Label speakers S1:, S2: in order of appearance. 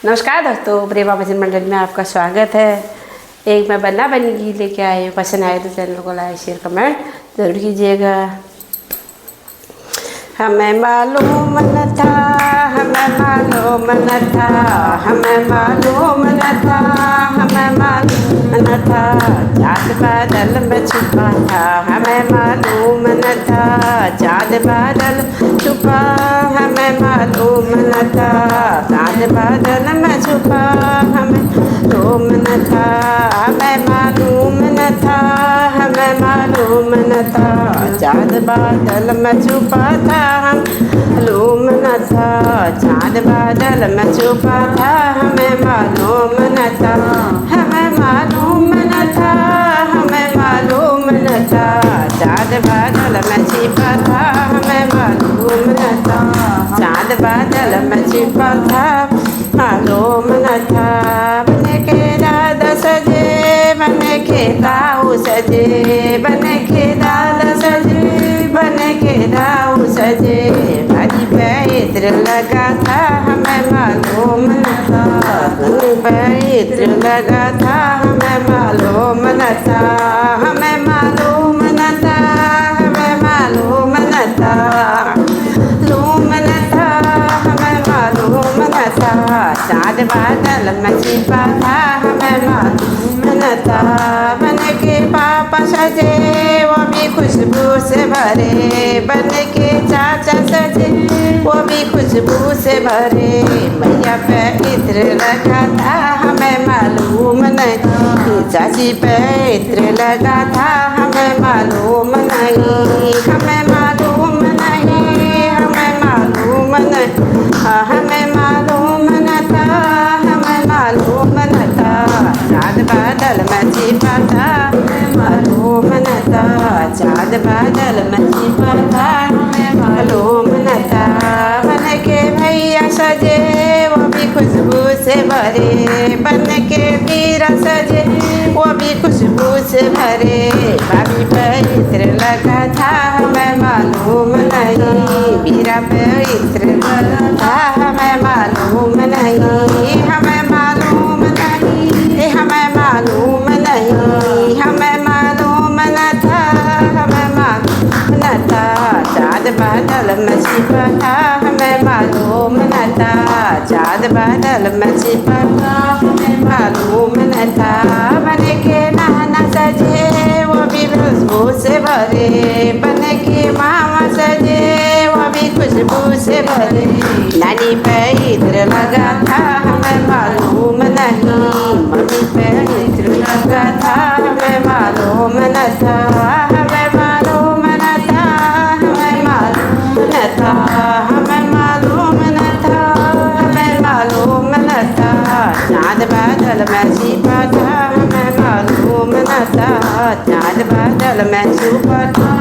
S1: नमस्कार दोस्तों, प्रेमा भजन मंडल में आपका स्वागत है। एक मैं बन्ना बनी गीत लेके आई हूँ। पसंद आए तो चैनल को लाइक शेयर कमेंट जरूर कीजिएगा। हमें मालूम न था, हमें मालूम न था, हमें मालूम न था, हमें मालूम न था, चाँद बादल में छुपा था। हमें मालूम न था, चाँद बादल छुपा, हमें मालूम न था, चाँद बादल में छुपा, हमें मालूम न था, हमें मालूम न था, हमें मालूम न था, चाँद बादल में छुपा था। हम मालूम न था, चाँद बादल में छुपा था। हमें मालूम न था, हमें मालूम न था, हमें मालूम न था, चाँद बादल में छिपा था। हमें मालूम न था, चाँद बादल में छिपा था, मालूम न था। बने के दादा सजे, बने के दाऊ सजे, बने के दादा सजे, बने के दाऊ सजे, भाजी पे इत्र लगा था। हमें मालूम न था, पे इत्र लगा था। हमें मालूम न था, हमें मालूम न था, हमें मालूम न था, मालूम न था, हमें मालूम न था, चाँद बादल में छिपा था। हमें मालूम न था। बन के पापा सजे, वो भी खुशबू से भरे, बन के चाचा सजे, वो भी खुशबू से भरे, मैया पे इत्र लगा था। हमें मालूम नहीं, चाची पे इत्र लगा था। हमें मालूम नहीं, हमें मालूम नहीं, हमें मालूम नहीं, हमें मालूम न था, हमें मालूम न था, चाँद बादल में छिपा था। हमें मालूम न था, चाँद बादल में छिपा था। हमें मालूम न था। बन के भैया सजे, वो भी खुशबू से भरे, बन के वीरा सजे, वो भी खुशबू से भरे, भाभी पे इत्र लगा था। हमें मालूम नहीं, वीरा पे इत्र लगा था। हमें मालूम नहीं, हमें मालूम नहीं, हमें मालूम नहीं, हमें मालूम न था, हमें मालूम न था, चाँद बादल में छिपा था। हमें मालूम न था, चाँद बादल में छिपा था। हमें मालूम न था। बन के नाना सजे, वो भी खुशबू से भरे, बन के मामा सजे, वो भी खुशबू से भरे, नानी पे इत्र लगा था। हमें मालूम नहीं, मम्मी पे इत्र लगा था। हमें मालूम न था, हमें मालूम न था, हमें मालूम न था, हमें मालूम न था, हमें मालूम न था, चाँद बादल में छिपा था। हमें मालूम न था, चाँद बादल में छुपा था।